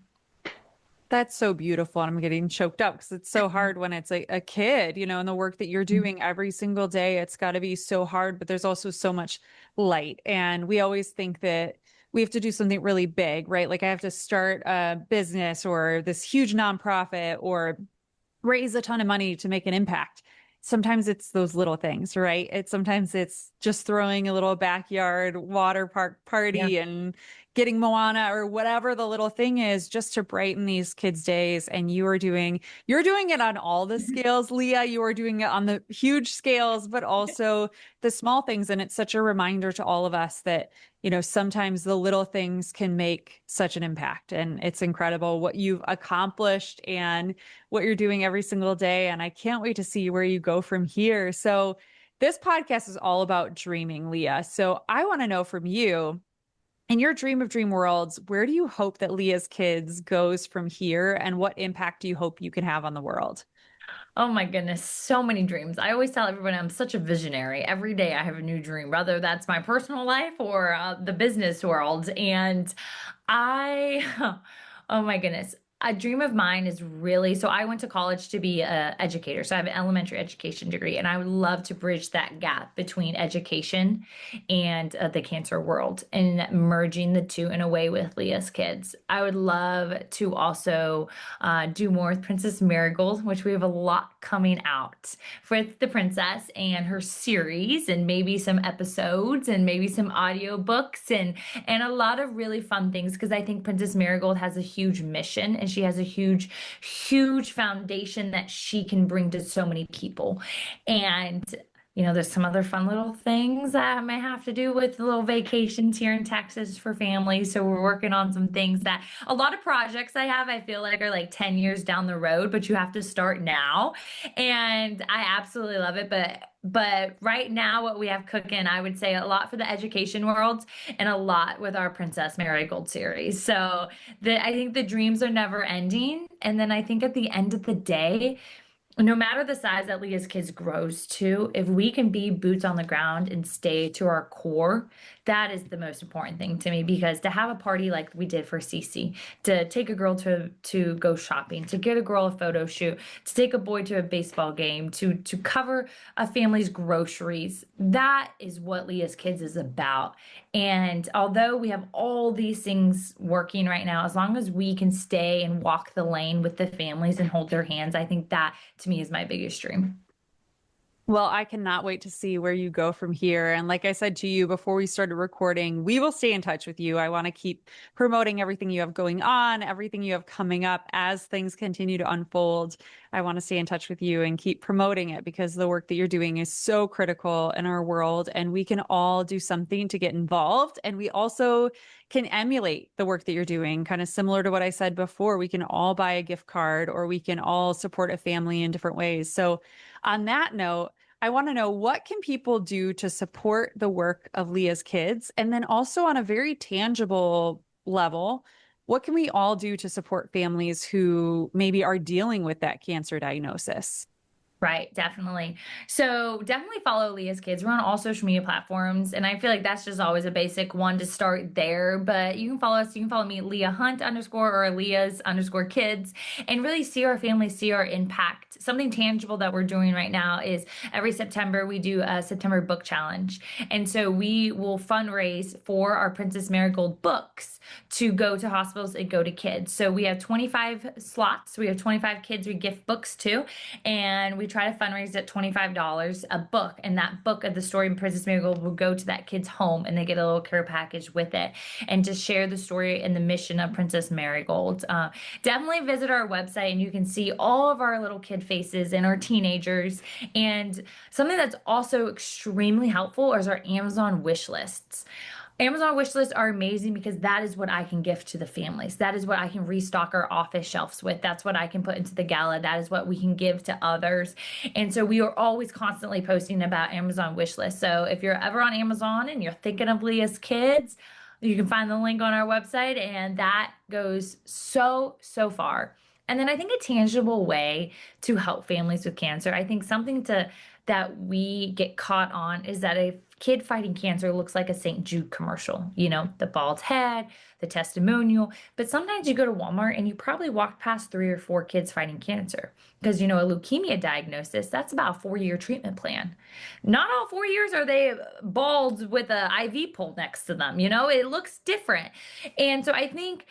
A: That's so beautiful. And I'm getting choked up because it's so hard when it's a kid, and the work that you're doing every single day. It's got to be so hard, but there's also so much light. And we always think that we have to do something really big, right? Like I have to start a business or this huge nonprofit or raise a ton of money to make an impact. Sometimes it's those little things, right? Sometimes it's just throwing a little backyard water park
B: Yeah.
A: party and getting Moana or whatever the little thing is just to brighten these kids' days. And you're doing it on all the scales, Leah. You are doing it on the huge scales, but also the small things. And it's such a reminder to all of us that, sometimes the little things can make such an impact. And it's incredible what you've accomplished and what you're doing every single day. And I can't wait to see where you go from here. So this podcast is all about dreaming, Leah. So I want to know from you, in your dream of dream worlds, where do you hope that Leah's kids goes from here? And what impact do you hope you can have on the world?
B: Oh my goodness, so many dreams. I always tell everyone I'm such a visionary. Every day I have a new dream, whether that's my personal life or the business world. And I, oh my goodness. A dream of mine is really, so I went to college to be an educator. So I have an elementary education degree, and I would love to bridge that gap between education and the cancer world and merging the two in a way with Leah's kids. I would love to also do more with Princess Marigold, which we have a lot coming out with the princess and her series, and maybe some episodes and maybe some audiobooks and a lot of really fun things, because I think Princess Marigold has a huge mission and she has a huge, huge foundation that she can bring to so many people. And there's some other fun little things that I may have to do with little vacations here in Texas for families. So we're working on some things that a lot of projects I have, I feel like are like 10 years down the road, but you have to start now. And I absolutely love it. But right now, what we have cooking, I would say a lot for the education world and a lot with our Princess Marigold series. So I think the dreams are never ending. And then I think at the end of the day, no matter the size that Leah's kids grows to, if we can be boots on the ground and stay to our core, that is the most important thing to me. Because to have a party like we did for Cece, to take a girl to go shopping, to get a girl a photo shoot, to take a boy to a baseball game, to cover a family's groceries, that is what Leah's kids is about. And although we have all these things working right now, as long as we can stay and walk the lane with the families and hold their hands, I think that to me is my biggest dream.
A: Well, I cannot wait to see where you go from here. And like I said to you before we started recording, we will stay in touch with you. I want to keep promoting everything you have going on, everything you have coming up as things continue to unfold. I want to stay in touch with you and keep promoting it because the work that you're doing is so critical in our world. And we can all do something to get involved. And we also can emulate the work that you're doing, kind of similar to what I said before. We can all buy a gift card or we can all support a family in different ways. So, on that note, I want to know what can people do to support the work of Leah's kids? And then also on a very tangible level, what can we all do to support families who maybe are dealing with that cancer diagnosis?
B: Right, definitely. So definitely follow Leah's Kids. We're on all social media platforms, and I feel like that's just always a basic one to start there. But you can follow us. You can follow me, Leia Hunt underscore or Leah's underscore kids, and really see our family, see our impact. Something tangible that we're doing right now is every September we do a September book challenge, and so we will fundraise for our Princess Marigold books to go to hospitals and go to kids. So we have 25 slots. We have 25 kids we gift books to, and we try to fundraise at $25 a book. And that book of the story of Princess Marigold will go to that kid's home and they get a little care package with it and to share the story and the mission of Princess Marigold. Definitely visit our website and you can see all of our little kid faces and our teenagers. And something that's also extremely helpful is our Amazon wish lists. Amazon wish lists are amazing because that is what I can gift to the families. That is what I can restock our office shelves with. That's what I can put into the gala. That is what we can give to others. And so we are always constantly posting about Amazon wish lists. So if you're ever on Amazon and you're thinking of Leah's kids, you can find the link on our website, and that goes so far. And then I think a tangible way to help families with cancer, I think something to that we get caught on is that a kid fighting cancer looks like a St. Jude commercial, you know, the bald head, the testimonial. But sometimes you go to Walmart and you probably walk past 3 or 4 kids fighting cancer because, you know, a leukemia diagnosis, that's about a 4-year treatment plan. Not all 4 years are they bald with an IV pole next to them, you know, it looks different. And so I think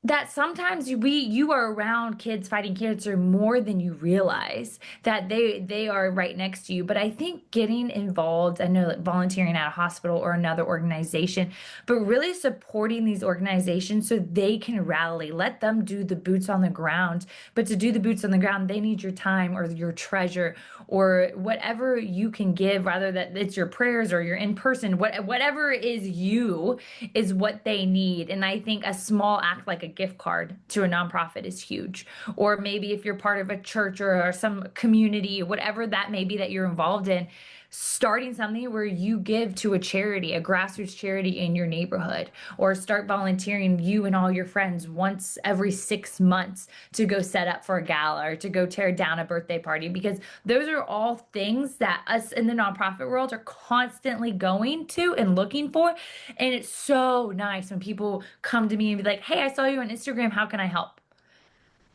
B: that sometimes you are around kids fighting cancer more than you realize that they are right next to you. But I think getting involved, I know that volunteering at a hospital or another organization, but really supporting these organizations so they can rally, let them do the boots on the ground. But to do the boots on the ground, they need your time or your treasure or whatever you can give, rather that it's your prayers or your in person, whatever is you is what they need. And I think a small act like a gift card to a nonprofit is huge. Or maybe if you're part of a church or some community, whatever that may be that you're involved in, starting something where you give to a charity, a grassroots charity in your neighborhood, or start volunteering you and all your friends once every 6 months to go set up for a gala or to go tear down a birthday party, because those are all things that us in the nonprofit world are constantly going to and looking for. And it's so nice when people come to me and be like, hey, I saw you on Instagram. How can I help?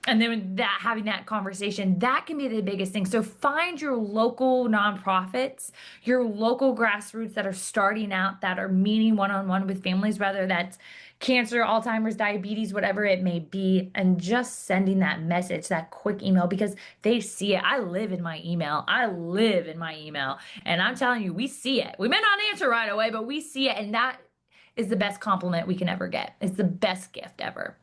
B: And then that having that conversation, that can be the biggest thing. So find your local nonprofits, your local grassroots that are starting out, that are meeting one-on-one with families, whether that's cancer, Alzheimer's, diabetes, whatever it may be, and just sending that message, that quick email, because they see it. I live in my email. I live in my email. And I'm telling you, we see it. We may not answer right away, but we see it. And that is the best compliment we can ever get. It's the best gift ever.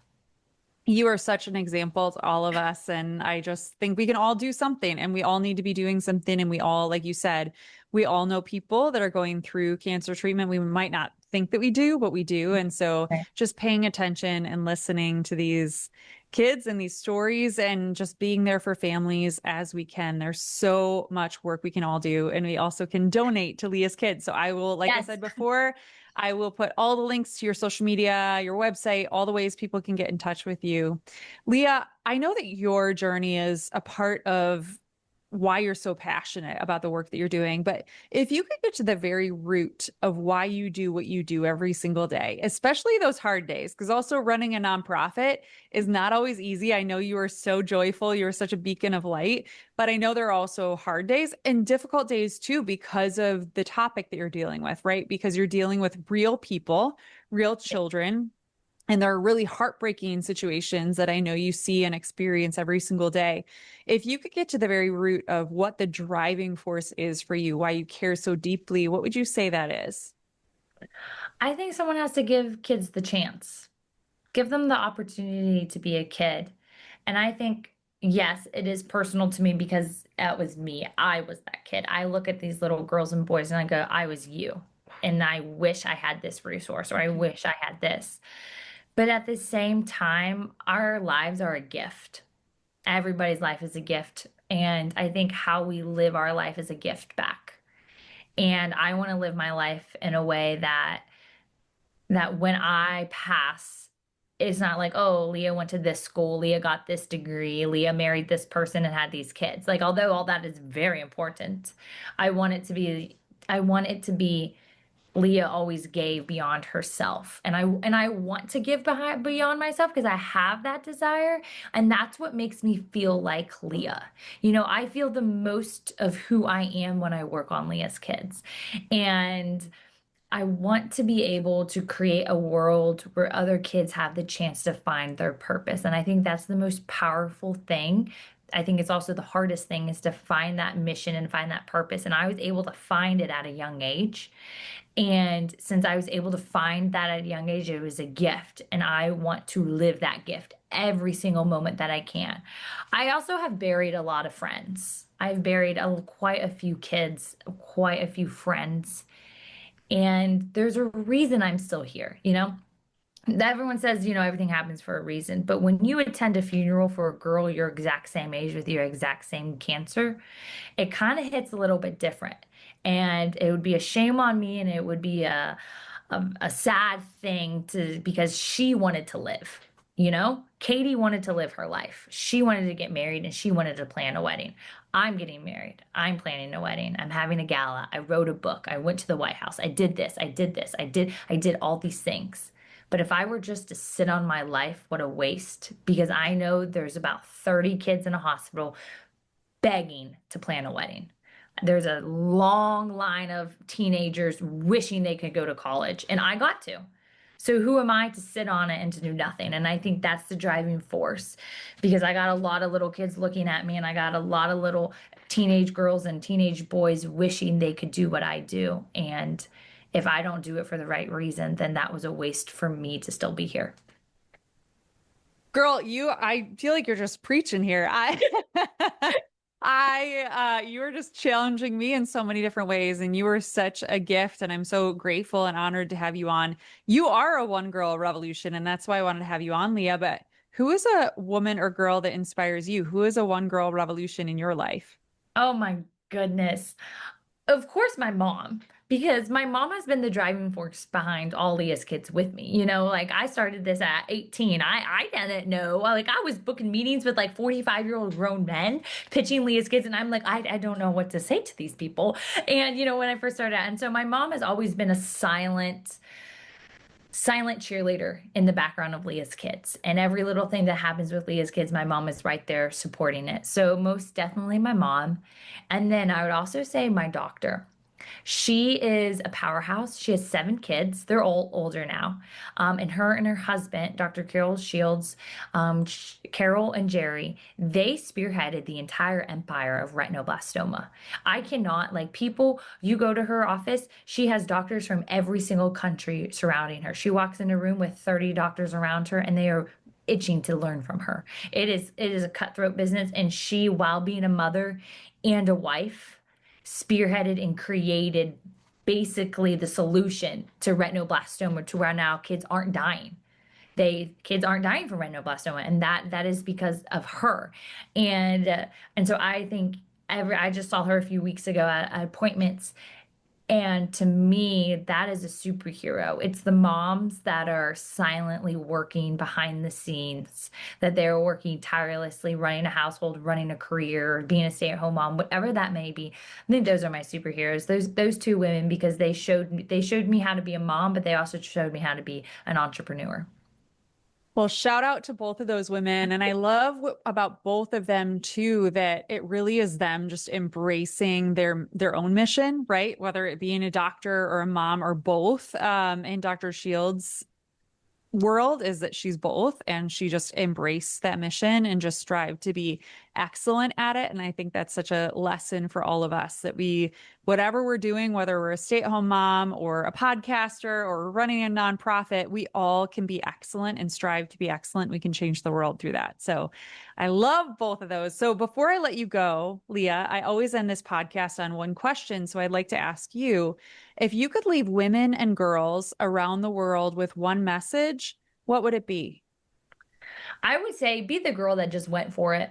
A: You are such an example to all of us. And I just think we can all do something and we all need to be doing something. And we all, like you said, we all know people that are going through cancer treatment. We might not think that we do, but we do. And so
B: Right.
A: just paying attention and listening to these kids and these stories and just being there for families as we can. There's so much work we can all do. And we also can donate to Leah's Kids. So I will, like I
B: Yes.
A: said before, I will put all the links to your social media, your website, all the ways people can get in touch with you. Leah, I know that your journey is a part of why you're so passionate about the work that you're doing, but if you could get to the very root of why you do what you do every single day, especially those hard days, because also running a nonprofit is not always easy. I know you are so joyful, you're such a beacon of light, but I know there are also hard days and difficult days too because of the topic that you're dealing with, right? Because you're dealing with real people, real children, And there are really heartbreaking situations that I know you see and experience every single day. If you could get to the very root of what the driving force is for you, why you care so deeply, what would you say that is?
B: I think someone has to give kids the chance, give them the opportunity to be a kid. And I think, yes, it is personal to me because that was me. I was that kid. I look at these little girls and boys and I go, I was you. And I wish I had this resource or I wish I had this. But at the same time, our lives are a gift. Everybody's life is a gift. And I think how we live our life is a gift back. And I want to live my life in a way that when I pass, it's not like, oh, Leah went to this school, Leah got this degree, Leah married this person and had these kids. Like, although all that is very important, I want it to be, I want it to be Leah always gave beyond herself. And I want to give behind beyond myself because I have that desire. And that's what makes me feel like Leah. You know, I feel the most of who I am when I work on Leah's kids. And I want to be able to create a world where other kids have the chance to find their purpose. And I think that's the most powerful thing. I think it's also the hardest thing is to find that mission and find that purpose. And I was able to find it at a young age. And since I was able to find that at a young age, it was a gift. And I want to live that gift every single moment that I can. I also have buried a lot of friends. I've buried quite a few kids, quite a few friends. And there's a reason I'm still here, you know? Everyone says, you know, everything happens for a reason. But when you attend a funeral for a girl your exact same age with your exact same cancer, it kind of hits a little bit different. And it would be a shame on me and it would be a sad thing to because she wanted to live. You know, Katie wanted to live her life. She wanted to get married and she wanted to plan a wedding. I'm getting married. I'm planning a wedding. I'm having a gala. I wrote a book. I went to the White House. I did this. I did this. I did all these things. But if I were just to sit on my life, what a waste. Because I know there's about 30 kids in a hospital begging to plan a wedding. There's a long line of teenagers wishing they could go to college, and I got to. So who am I to sit on it and to do nothing? And I think that's the driving force because I got a lot of little kids looking at me and I got a lot of little teenage girls and teenage boys wishing they could do what I do. And if I don't do it for the right reason, then that was a waste for me to still be here.
A: Girl, I feel like you're just preaching here. You were just challenging me in so many different ways, and you were such a gift, and I'm so grateful and honored to have you on. You are a one girl revolution, and that's why I wanted to have you on, Leah. But who is a woman or girl that inspires you? Who is a one girl revolution in your life?
B: Oh my goodness. Of course, my mom, because my mom has been the driving force behind all Leah's kids with me. You know, like I started this at 18. I didn't know. Like I was booking meetings with like 45-year-old grown men pitching Leah's kids, and I'm like, I don't know what to say to these people. And you know, when I first started out, and so my mom has always been a silent cheerleader in the background of Leah's kids. And every little thing that happens with Leah's kids, my mom is right there supporting it. So most definitely my mom. And then I would also say my doctor. She is a powerhouse. She has 7 kids. They're all older now. And her and her husband, Dr. Carol Shields, Carol and Jerry, they spearheaded the entire empire of retinoblastoma. I cannot, like people, you go to her office, she has doctors from every single country surrounding her. She walks in a room with 30 doctors around her and they are itching to learn from her. It is a cutthroat business. And she, while being a mother and a wife, spearheaded and created basically the solution to retinoblastoma to where now kids aren't dying. Kids aren't dying from retinoblastoma, and that is because of her. And so I think I just saw her a few weeks ago at appointments, and to me, that is a superhero. It's the moms that are silently working behind the scenes, that they're working tirelessly, running a household, running a career, being a stay-at-home mom, whatever that may be. I think those are my superheroes. Those 2 women because they showed me how to be a mom, but they also showed me how to be an entrepreneur.
A: Well, shout out to both of those women. And I love about both of them too, that it really is them just embracing their own mission, right? Whether it being a doctor or a mom or both. And Dr. Shields world is that she's both, and she just embraced that mission and just strived to be excellent at it. And I think that's such a lesson for all of us, that we, whatever we're doing, whether we're a stay-at-home mom or a podcaster or running a nonprofit, we all can be excellent and strive to be excellent. We can change the world through that. So I love both of those. So before I let you go, Leah, I always end this podcast on one question. So I'd like to ask you, if you could leave women and girls around the world with one message, what would it be?
B: I would say be the girl that just went for it.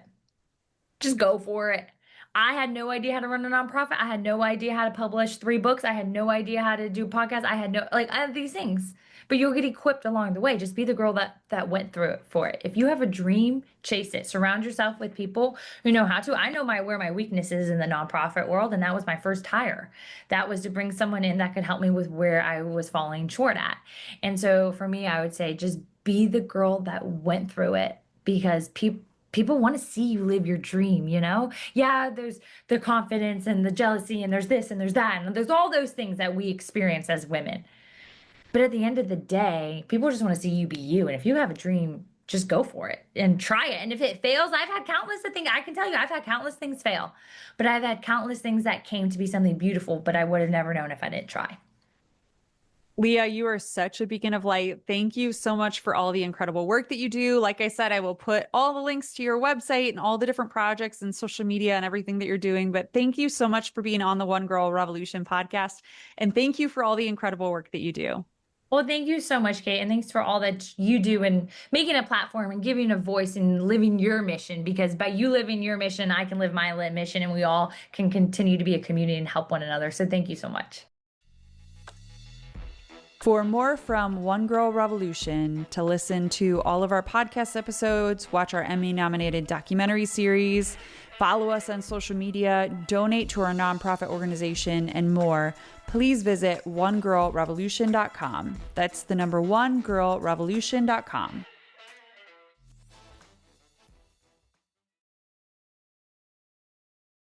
B: Just go for it. I had no idea how to run a nonprofit. I had no idea how to publish 3 books. I had no idea how to do podcasts. I had these things. But you'll get equipped along the way. Just be the girl that went through it for it. If you have a dream, chase it. Surround yourself with people who know how to. I know where my weakness is in the nonprofit world, and that was my first hire. That was to bring someone in that could help me with where I was falling short at. And so for me, I would say just be the girl that went through it, because people want to see you live your dream, you know? Yeah, there's the confidence and the jealousy, and there's this and there's that, and there's all those things that we experience as women. But at the end of the day, people just want to see you be you. And if you have a dream, just go for it and try it. And if it fails, I've had countless of things. I can tell you, I've had countless things fail, but I've had countless things that came to be something beautiful, but I would have never known if I didn't try.
A: Leah, you are such a beacon of light. Thank you so much for all the incredible work that you do. Like I said, I will put all the links to your website and all the different projects and social media and everything that you're doing. But thank you so much for being on the One Girl Revolution podcast. And thank you for all the incredible work that you do.
B: Well, thank you so much, Kate. And thanks for all that you do and making a platform and giving a voice and living your mission. Because by you living your mission, I can live my mission, and we all can continue to be a community and help one another. So thank you so much.
A: For more from One Girl Revolution, to listen to all of our podcast episodes, watch our Emmy-nominated documentary series, follow us on social media, donate to our nonprofit organization, and more, please visit onegirlrevolution.com. That's the number onegirlrevolution.com.